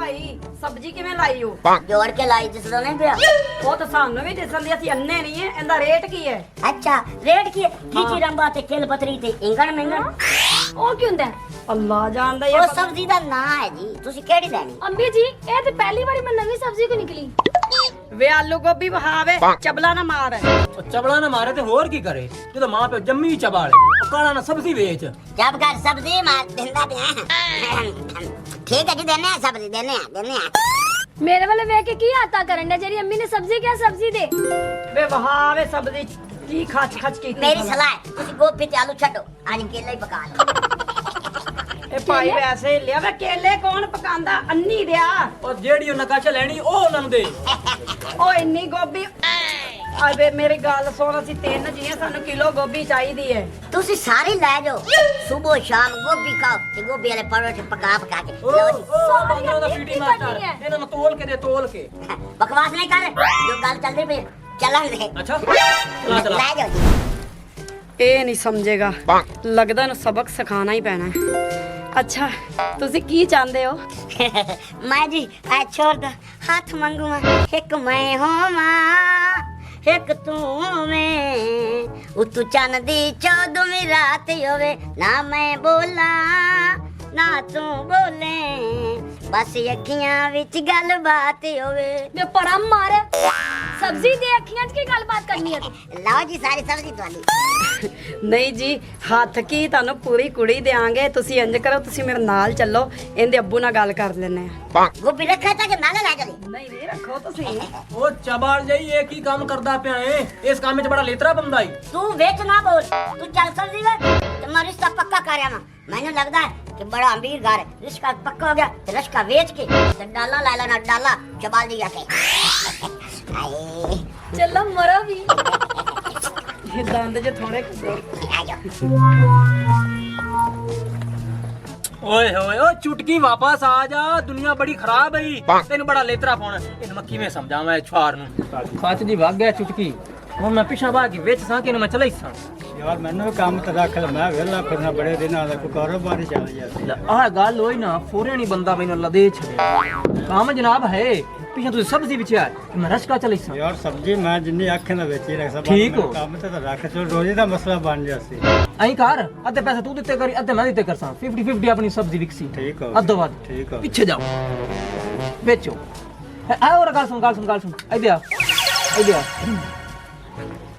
ਭਾਈ ਸਬਜ਼ੀ ਕਿਵੇਂ ਲਾਈ ਹੋ? ਜੋੜ ਕੇ ਲਾਈ ਦਿਸਦਾ ਨਹੀਂ ਪਿਆ। ਉਹ ਤਾਂ ਸਾਨੂੰ ਵੀ ਦਿਸਣ ਦੀ, ਅਸੀਂ ਅੰਨੇ ਨਹੀਂ ਹੈ। ਇਹਦਾ ਰੇਟ ਕੀ ਹੈ? ਅੱਛਾ ਰੇਟ ਕੀ ਹੈ? ਖੀਚੀ ਰੰਬਾ ਤੇ ਕਿਲ ਪਤਰੀ ਤੇ ਇੰਗਣ ਮਿੰਗਣ। ਉਹ ਕੀ ਹੁੰਦਾ ਹੈ? ਅੱਲਾ ਜਾਣਦਾ ਇਹ ਉਹ ਸਬਜ਼ੀ ਦਾ ਨਾਂ ਹੈ ਜੀ। ਤੁਸੀਂ ਕਿਹੜੀ ਲੈਣੀ? ਅੰਬੀ ਜੀ ਇਹ ਤੇ ਪਹਿਲੀ ਵਾਰੀ ਮੈਂ ਨਵੀਂ ਸਬਜ਼ੀ ਕੋ ਨਿਕਲੀ। ਵੇ ਆਲੂ ਗੋਭੀ ਵਹਾਵੇ, ਚਬਲਾ ਨਾ ਮਾਰ। ਉਹ ਚਬਲਾ ਨਾ ਮਾਰੇ ਤੇ ਹੋਰ ਕੀ ਕਰੇ ਜਦੋਂ ਮਾਂ ਪਿਓ ਜੰਮੀ ਚਬਾਲੇ। ਉਹ ਕਾਲਾ ਨਾ ਸਬਜ਼ੀ ਵੇਚ। ਜਬ ਕਰ ਸਬਜ਼ੀ ਮਾਰ ਦਿੰਦਾ ਪਿਆ। ਠੀਕ ਹੈ ਜੀ ਦੇਨੇ ਆ ਸਬਜ਼ੀ ਦੇਨੇ ਆ। ਮੇਰੇ ਵੱਲ ਵੇਖ ਕੇ ਕੀ ਆਤਾ ਕਰਨ ਦਾ? ਜਿਹੜੀ ਅੰਮੀ ਨੇ ਸਬਜ਼ੀ ਕਿਹਾ ਸਬਜ਼ੀ ਦੇ। ਵੇ ਵਹਾਵੇ ਸਬਜ਼ੀ ਕੀ ਖਚ ਖਚ ਕੀਤੀ। ਮੇਰੀ ਸਲਾਹ ਹੈ ਤੁਸੀਂ ਗੋਭੀ ਤੇ ਆਲੂ ਛੱਡੋ, ਅੱਜ ਕੇਲੇ ਹੀ ਪਕਾ ਲਓ। ਇਹ ਭਾਈ ਵੈਸੇ ਲਿਆ ਵੇ ਕੇਲੇ ਕੌਣ ਪਕਾਉਂਦਾ? ਅੰਨੀ ਦਿਆ। ਉਹ ਜਿਹੜੀ ਉਹ ਨਕਾਸ਼ਾ ਲੈਣੀ ਉਹ ਉਹਨਾਂ ਨੂੰ ਦੇ। ਉਹ ਇੰਨੀ ਗੋਭੀ ਆਵੇ ਮੇਰੀ ਗੱਲ ਸੁਣ, ਅਸੀਂ ਤਿੰਨ ਜੀਆਂ, ਸਾਨੂੰ ਕਿਲੋ ਗੋਭੀ ਚਾਹੀਦੀ ਹੈ। ਤੁਸੀਂ ਸਾਰੇ ਲੈ ਜਾਓ, ਸਵੇਰ ਸ਼ਾਮ ਗੋਭੀ ਖਾਓ ਤੇ ਗੋਭੀ ਵਾਲੇ ਪਰੌਂਠੇ ਪਕਾ ਕੇ ਉਹ ਲਓ ਜੀ। ਉਹਨਾਂ ਦਾ ਪੀਟੀ ਮਾਸਟਰ ਇਹਨਾਂ ਨੂੰ ਤੋਲ ਕੇ ਦੇ ਤੋਲ ਕੇ। ਬਕਵਾਸ ਨਹੀਂ ਕਰ, ਜੋ ਗੱਲ ਚੱਲਦੀ ਪਈ ਚੱਲਣ ਦੇ। ਅੱਛਾ ਚਲਾ ਲੈ ਜਾਓ ਜੀ। ਇਹ ਨਹੀਂ ਸਮਝੇਗਾ, ਲੱਗਦਾ ਇਹਨੂੰ ਸਬਕ ਸਿਖਾਣਾ ਹੀ ਪੈਣਾ ਹੈ। ਅੱਛਾ ਤੁਸੀਂ ਕੀ ਚਾਹੁੰਦੇ ਹੋ? ਮੈਂ ਜੀ ਐ ਛੋੜ ਦਾ ਹੱਥ ਮੰਗੂਆ, ਇੱਕ ਮੈਂ ਹੋਵਾਂ ਇੱਕ ਤੂੰ ਹੋਵੇਂ, ਉਤੋਂ ਚੰਨ ਦੀ ਚੌਦਵੀਂ ਰਾਤ ਹੋਵੇ, ਨਾ ਮੈਂ ਬੋਲਾਂ ਨਾ ਤੂੰ ਬੋਲੇ, ਬਸ ਅੱਖੀਆਂ ਵਿੱਚ ਗੱਲਬਾਤ ਹੋਵੇ। ਵੇ ਪੜਾ ਮਾਰ, ਸਬਜ਼ੀ ਦੇ ਅੱਖੀਆਂ 'ਚ ਕੀ ਗੱਲਬਾਤ ਕਰਨੀ ਹੈ? ਲਓ ਜੀ ਸਾਰੀ ਸਬਜ਼ੀ ਤੁਹਾਡੀ। ਨਹੀਂ ਜੀ ਹੱਥ ਕੀ, ਤੁਹਾਨੂੰ ਪੂਰੀ ਕੁੜੀ ਦੇਾਂਗੇ। ਤੁਸੀਂ ਇੰਜ ਕਰੋ, ਤੁਸੀਂ ਮੇਰੇ ਨਾਲ ਚੱਲੋ, ਇਹਦੇ ਅੱਬੂ ਨਾਲ ਗੱਲ ਕਰ ਲੈਣੇ ਆ। ਗੋਭੀ ਰੱਖਿਆ ਤਾਂ ਕਿ ਨਾਲੇ ਲੈ ਚਲੀ। ਨਹੀਂ ਨਹੀਂ ਰੱਖੋ ਤੁਸੀਂ। ਉਹ ਚਬਾਲ ਜਾਈ ਇਹ ਕੀ ਕੰਮ ਕਰਦਾ ਪਿਆ ਏ? ਇਸ ਕੰਮ 'ਚ ਬੜਾ ਲੇਤਰਾ ਬੰਦਾ ਈ। ਤੂੰ ਵਿੱਚ ਨਾ ਬੋਲ, ਤੂੰ ਚੱਲ ਸਬਜ਼ੀ ਵੇ ਤੇ ਮੈਂ ਰਿਸ਼ਤਾ ਪੱਕਾ ਕਰਿਆ ਵਾ। ਮੈਨੂੰ ਲੱਗਦਾ ਹੈ कि बड़ा अमीर घर है, रिश्ता पक्का हो गया तो रिश्ता बेच के तो डाला ला लेना, डाला चबाल दिया के। चलो मरो भी। ਇਹ ਦੰਦ ਜੇ ਥੋੜੇ ਓਏ ਹੋਏ ਓ ਚੁਟਕੀ ਵਾਪਸ ਆ ਜਾ, ਦੁਨੀਆ ਬੜੀ ਖਰਾਬ ਹੈ। ਤੈਨੂੰ ਬੜਾ ਲੇਤਰਾ ਪਾਉਣਾ, ਇਹਨੂੰ ਮੈਂ ਕਿਵੇਂ ਸਮਝਾਵਾਂ ਇਹ ਛੁਆਰ ਨੂੰ। ਖੱਚ ਦੀ ਵਗ ਗਿਆ ਚੁਟਕੀ, ਹੁਣ ਮੈਂ ਪਿਛਾ ਬਾਹ ਕੇ ਵਿੱਚ ਸਾਂ ਕਿ ਇਹਨੂੰ ਮੈਂ ਚਲਾਈ ਸਾਂ। ਯਾਰ ਮੈਨੂੰ ਕੰਮ ਤੇ ਰੱਖ ਲੈ, ਮੈਂ ਵਿਹਲਾ ਫਿਰਨਾ ਬੜੇ ਦਿਨਾਂ ਦਾ, ਕੋਈ ਕਾਰੋਬਾਰ ਹੀ ਚੱਲ ਜਾਂਦਾ। ਆਹ ਗੱਲ ਹੋਈ ਨਾ, ਫੋਰੇ ਨਹੀਂ ਬੰਦਾ ਮੈਨੂੰ ਲਦੇ ਛੜਿਆ। ਕੰਮ ਜਨਾਬ ਹੈ ਪਿਛਾ ਤੁਸੀਂ ਸਬਜ਼ੀ ਵਿੱਚ ਆ ਕਿ ਮੈਂ ਰਸ਼ਕਾ ਚਲਾਈ ਸਾਂ। ਯਾਰ ਸਬਜ਼ੀ ਮੈਂ ਜਿੰਨੀ ਆਖੇ ਨਾ ਵੇਚੀ ਰੱਖ ਸਕਦਾ। ਠੀਕ ਹੋ। ਕੰਮ ਤੇ ਤਾਂ ਰੱਖ, ਚਲ ਰੋਜ਼ੀ ਦਾ ਮਸਲਾ ਬਣ ਜਾ ਸੀ। ਐਂ ਕਰ, ਅੱਧੇ ਪੈਸੇ ਤੂੰ ਦਿੱਤੇ ਕਰੀ, ਅੱਧੇ ਮੈਂ ਦਿੱਤੇ ਕਰਸਾਂ। 50-50 ਆਪਣੀ ਸਬਜ਼ੀ ਵਿਕਸੀ। ਠੀਕ ਹੋ। ਅੱਧੋ ਵੱਧ। ਠੀਕ ਹੋ। ਪਿੱਛੇ ਜਾਓ ਵੇਚੋ। ਆ ਹੋਰ ਗੱਲ ਸੁਣ ਇੱਧਰ ਆ।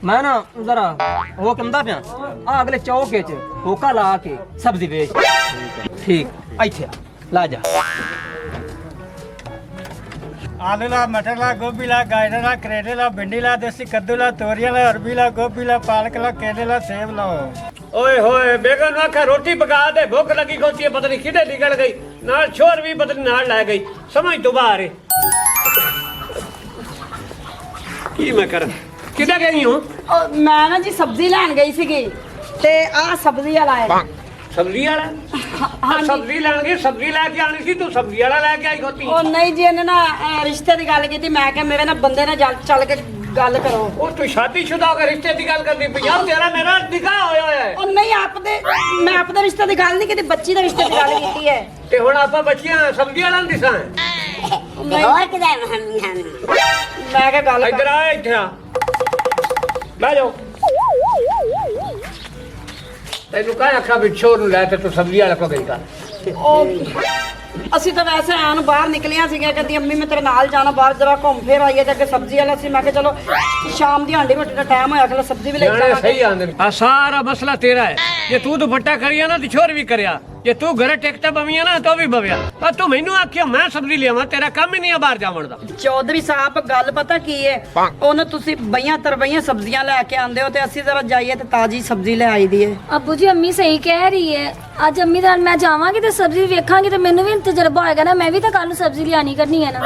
ਮੈਂ ਨਾ ਜ਼ਰਾ ਉਹ ਕਹਿੰਦਾ ਪਿਆ ਆ ਅਗਲੇ ਚੌਕੇ 'ਚ ਹੋਕਾ ਲਾ ਕੇ ਸਬਜ਼ੀ ਵੇਚ। ਠੀਕ ਇੱਥੇ ਆ, ਲਾ ਜਾ। आलू ला, मटर ला, गोभी ला, गाजर ला, करेले ला, भिंडी ला, देसी कद्दू ला, तोरिया ला, अरबी ला, गोभी ला, पालक ला, केले ला, सेब ला। ओए होए बेगन आखा रोटी पका दे, भूख लगी होती है, पता नहीं किधर निकल गई, नाल छोर भी पता नहीं नाल लै गई, समझ तो बाहर है। की मैं कर किधर गई हूँ? ਮੈਂ ਨਾ ਜੀ ਸਬਜ਼ੀ ਲੈਣ ਗਈ ਸੀਗੀ ਤੇ ਆਹ ਸਬਜ਼ੀ ਵਾਲਾ ਹੈ। सब्जी वाला? हाँ जी। सब्जी लैणगे, सब्जी लैके आनी सी, तू सब्जी वाला लैके आई होती। ਉਹ ਨਹੀਂ ਜੀ, ਇਹਨੇ ਨਾ ਰਿਸ਼ਤੇ ਦੀ ਗੱਲ ਕੀਤੀ। ਮੈਂ ਕਿਹਾ ਮੇਰੇ ਨਾਲ ਬੰਦੇ ਨਾਲ ਚੱਲ ਕੇ ਗੱਲ ਕਰੋ। ਉਹ ਤੂੰ ਸ਼ਾਦੀशुदा ਹੋ ਕੇ ਰਿਸ਼ਤੇ ਦੀ ਗੱਲ ਕਰਦੀ ਪਈ ਆ? ਤੇਰਾ ਮੇਰਾ ਨਿਕਾਹ ਹੋਇਆ ਹੋਇਆ ਹੈ। ਉਹ ਨਹੀਂ, ਮੈਂ ਆਪਦੇ ਰਿਸ਼ਤੇ ਦੀ ਗੱਲ ਨਹੀਂ ਕੀਤੀ, ਬੱਚੀ ਦੇ ਰਿਸ਼ਤੇ ਦੀ ਗੱਲ ਕੀਤੀ ਹੈ। ਤੇ ਹੁਣ ਆਪਾਂ ਬੱਚੀਆਂ ਸਬਜ਼ੀ ਵਾਲਾ ਨੂੰ ਦਿਸਾਂ। ਤੇ ਹੋਰ ਕਿਦਾਂ ਮੈਂ ਕਿਹਾ ਗੱਲ ਇੱਧਰ ਆ, ਇੱਥੇ ਆ, ਬਹਿ ਜਾਓ। ਤੈਨੂੰ ਕਾਹ ਆਖਿਆ ਬਿਛੋ ਨੂੰ ਲੈ ਤੇ ਤੂੰ ਸਬਜ਼ੀ ਵਾਲਾ ਕੋ ਗਈ ਕਰ। ਉਹ ਅਸੀਂ ਤਾਂ ਵੈਸੇ ਆਣ ਬਾਹਰ ਨਿਕਲੀਆਂ ਸੀਗੀਆਂ, ਕਹਿੰਦੀ ਅੰਮੀ ਮੈਂ ਤੇਰੇ ਨਾਲ ਜਾਣਾ, ਬਾਹਰ ਜਰਾ ਘੁੰਮ ਫੇਰ ਆਈਏ। ਤੇ ਅੱਗੇ ਸਬਜ਼ੀ ਵਾਲਾ ਸੀ, ਮੈਂ ਕਿਹਾ ਚਲੋ ਸ਼ਾਮ ਦੀ ਹਾਂਡੀ ਰੋਟੀ ਦਾ ਟਾਈਮ ਹੋਇਆ, ਅਗਲਾ ਸਬਜ਼ੀ ਵੀ ਲੈ ਨਿਆਣੇ ਜਾਵਾਂਗੇ। ਸਹੀ ਆਂਦੇ ਨੇ। ਆ ਸਾਰਾ ਮਸਲਾ ਤੇਰਾ ਹੈ। ਜੇ ਤੂੰ ਦੁਪੱਟਾ ਕਰੀਆ ਨਾ ਤੇ ਛੋਰ ਵੀ ਕਰਿਆ, ਜੇ ਤੂੰ ਘਰੇ ਟਿਕਟਾਂ ਬਵੀਆਂ ਨਾ ਤਾਂ ਵੀ ਬਵਿਆ। ਪਰ ਤੂੰ ਮੈਨੂੰ ਆਖਿਆ ਮੈਂ ਸਬਜ਼ੀ ਲਿਆਵਾਂ, ਤੇਰਾ ਕੰਮ ਹੀ ਨਹੀਂ ਆ ਬਾਹਰ ਜਾਵਣ ਦਾ। ਚੌਧਰੀ ਸਾਹਿਬ ਗੱਲ ਪਤਾ ਕੀ ਹੈ, ਉਹਨੂੰ ਤੁਸੀਂ ਬਈਆਂ ਤਰਬਈਆਂ ਸਬਜ਼ੀਆਂ ਲੈ ਕੇ ਆਂਦੇ ਹੋ ਤੇ ਅਸੀਂ ਜ਼ਰਾ ਜਾਈਏ ਤੇ ਤਾਜ਼ੀ ਸਬਜ਼ੀ ਲੈ ਆਈ ਦੀ ਹੈ। ਅੱਬੂ ਜੀ ਅੰਮੀ ਸਹੀ ਕਹਿ ਰਹੀ ਹੈ। ਅੱਜ ਅੰਮੀ ਨਾਲ ਮੈਂ ਜਾਵਾਂਗੀ ਤੇ ਸਬਜ਼ੀ ਵੇਖਾਂਗੀ ਤੇ ਮੈਨੂੰ ਵੀ ਤਜਰਬਾ ਹੋਏਗਾ ਨਾ, ਮੈਂ ਵੀ ਤਾਂ ਕੱਲ ਨੂੰ ਸਬਜ਼ੀ ਲਿਆਣੀ ਕਰਨੀ ਹੈ ਨਾ।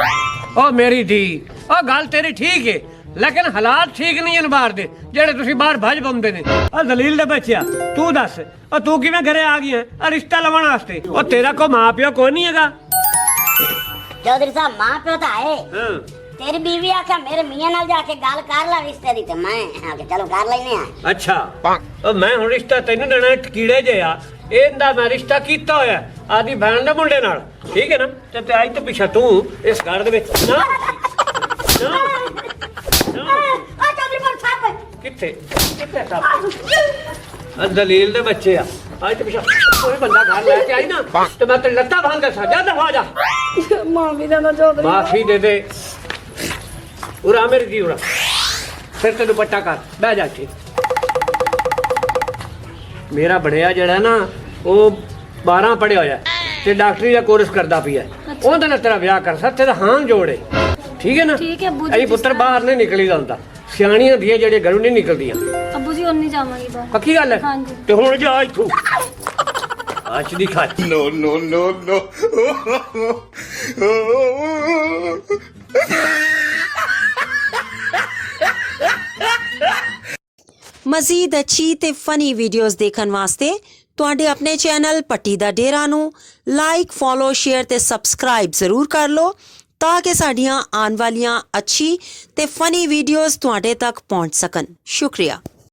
ਉਹ ਮੇਰੀ ਧੀ, ਉਹ ਗੱਲ ਤੇਰੀ ਠੀਕ ਹੈ, ਲੇਕਿਨ ਹਾਲਾਤ ਠੀਕ ਨਹੀਂ ਹਨ ਬਾਹਰ ਦੇ, ਜਿਹੜੇ ਤੁਸੀਂ ਬਾਹਰ ਭੱਜ ਬੰਦੇ ਨੇ। ਆ ਦਲੀਲ ਦੇ ਬੱਚਿਆ ਤੂੰ ਦੱਸ, ਉਹ ਤੂੰ ਕਿਵੇਂ ਘਰੇ ਆ ਗਈ ਹੈ ਆ ਰਿਸ਼ਤਾ ਲਵਾਉਣ ਵਾਸਤੇ? ਉਹ ਤੇਰਾ ਕੋ ਮਾਂ ਪਿਓ ਕੋਈ ਨਹੀਂ ਹੈਗਾ? चौधरी साहब मां प्यो तो है। ਹਾਂ। तेरी बीवी आखा मेरे मियां नाल जाके गल कर ला रिश्ते दी, ते मैं आके चलो कर लेने आ। ਅੱਛਾ, ਉਹ ਮੈਂ ਹੁਣ ਰਿਸ਼ਤਾ ਤੈਨੂੰ ਦੇਣਾ, ਟਕੀੜੇ ਜੇ ਆ ਇਹਦਾ ਮੈਂ ਰਿਸ਼ਤਾ ਕੀਤਾ ਹੋਇਆ। ਆਦੀ ਭੈਣ ਦੇ ਮੁੰਡੇ ਨਾਲ, ਠੀਕ ਹੈ ਨਾ? ਤੇ ਅੱਜ ਤੋਂ ਪਿੱਛੇ ਤੂੰ ਇਸ ਘਰ ਦੇ ਵਿੱਚ ਨਾ ਨਾ ਆ ਚਾਬੀ ਪਰ ਛਾਪ ਕਿੱਥੇ ਕਿੱਥੇ ਸਭ ਦਲੀਲ ਦੇ ਬੱਚੇ ਆ। ਅੱਜ ਤੋਂ ਪਿੱਛੇ ਕੋਈ ਬੰਦਾ ਘਰ ਲੈ ਕੇ ਆਈ ਨਾ ਤੇ ਮੈਂ ਤੇ ਲੱਤਾਂ ਬਾਂਧ ਕੇ ਸਜਾ ਦਫਾ ਜਾ। ਮਾਫੀ ਦੇਣਾ ਚੌਧਰੀ ਮਾਫੀ ਦੇ ਦੇ। ਉਰਾ ਮੇਰੀ ਦੀ ਉਰਾ, ਫਿਰ ਤੈਨੂੰ ਪੱਟਾ ਕਰ, ਬਹਿ ਜਾ ਇੱਥੇ। ਮੇਰਾ ਬੜਿਆ ਜਿਹੜਾ ਨਾ ਉਹ 12 ਪੜਿਆ ਹੋਇਆ ਤੇ ਡਾਕਟਰੀ ਦਾ ਕੋਰਸ ਕਰਦਾ ਪਿਆ। ਉਹਦੇ ਨਾਲ ਤੇਰਾ ਵਿਆਹ ਕਰ ਸਕਤੇ ਤਾਂ ਹਾਂ ਜੋੜੇ, ਠੀਕ ਹੈ ਨਾ? ਠੀਕ ਹੈ ਅੱਬੂ ਜੀ, ਅਸੀਂ ਪੁੱਤਰ ਬਾਹਰ ਨਹੀਂ ਨਿਕਲੀਦਾ ਹੁੰਦਾ, ਸਿਆਣੀਆਂ ਦੀਆਂ ਜਿਹੜੀਆਂ ਘਰੋਂ ਨਹੀਂ ਨਿਕਲਦੀਆਂ। ਅੱਬੂ ਜੀ ਹੁਣ ਨਹੀਂ ਜਾਵਾਂਗੀ ਬਾਹਰ। ਪੱਕੀ ਗੱਲ ਹੈ? ਹਾਂਜੀ। ਤੇ ਹੁਣ ਜਾ ਇੱਥੋਂ ਅੱਜ ਦੀ ਖਾਚ। ਮਜ਼ੀਦ ਅੱਛੀ ਤੇ ਫਨੀ ਵੀਡੀਓਜ਼ ਦੇਖਣ ਵਾਸਤੇ ਤੁਹਾਡੇ ਆਪਣੇ ਚੈਨਲ ਪੱਟੀ ਦਾ ਡੇਰਾ ਨੂੰ ਲਾਈਕ, ਫੋਲੋ, ਸ਼ੇਅਰ ਤੇ ਸਬਸਕ੍ਰਾਈਬ ਜ਼ਰੂਰ ਕਰ ਲਓ ਤਾਂ ਕਿ ਸਾਡੀਆਂ ਆਉਣ ਵਾਲੀਆਂ ਅੱਛੀ ਤੇ ਫਨੀ ਵੀਡੀਓਜ਼ ਤੁਹਾਡੇ ਤੱਕ ਪਹੁੰਚ ਸਕਣ। ਸ਼ੁਕਰੀਆ।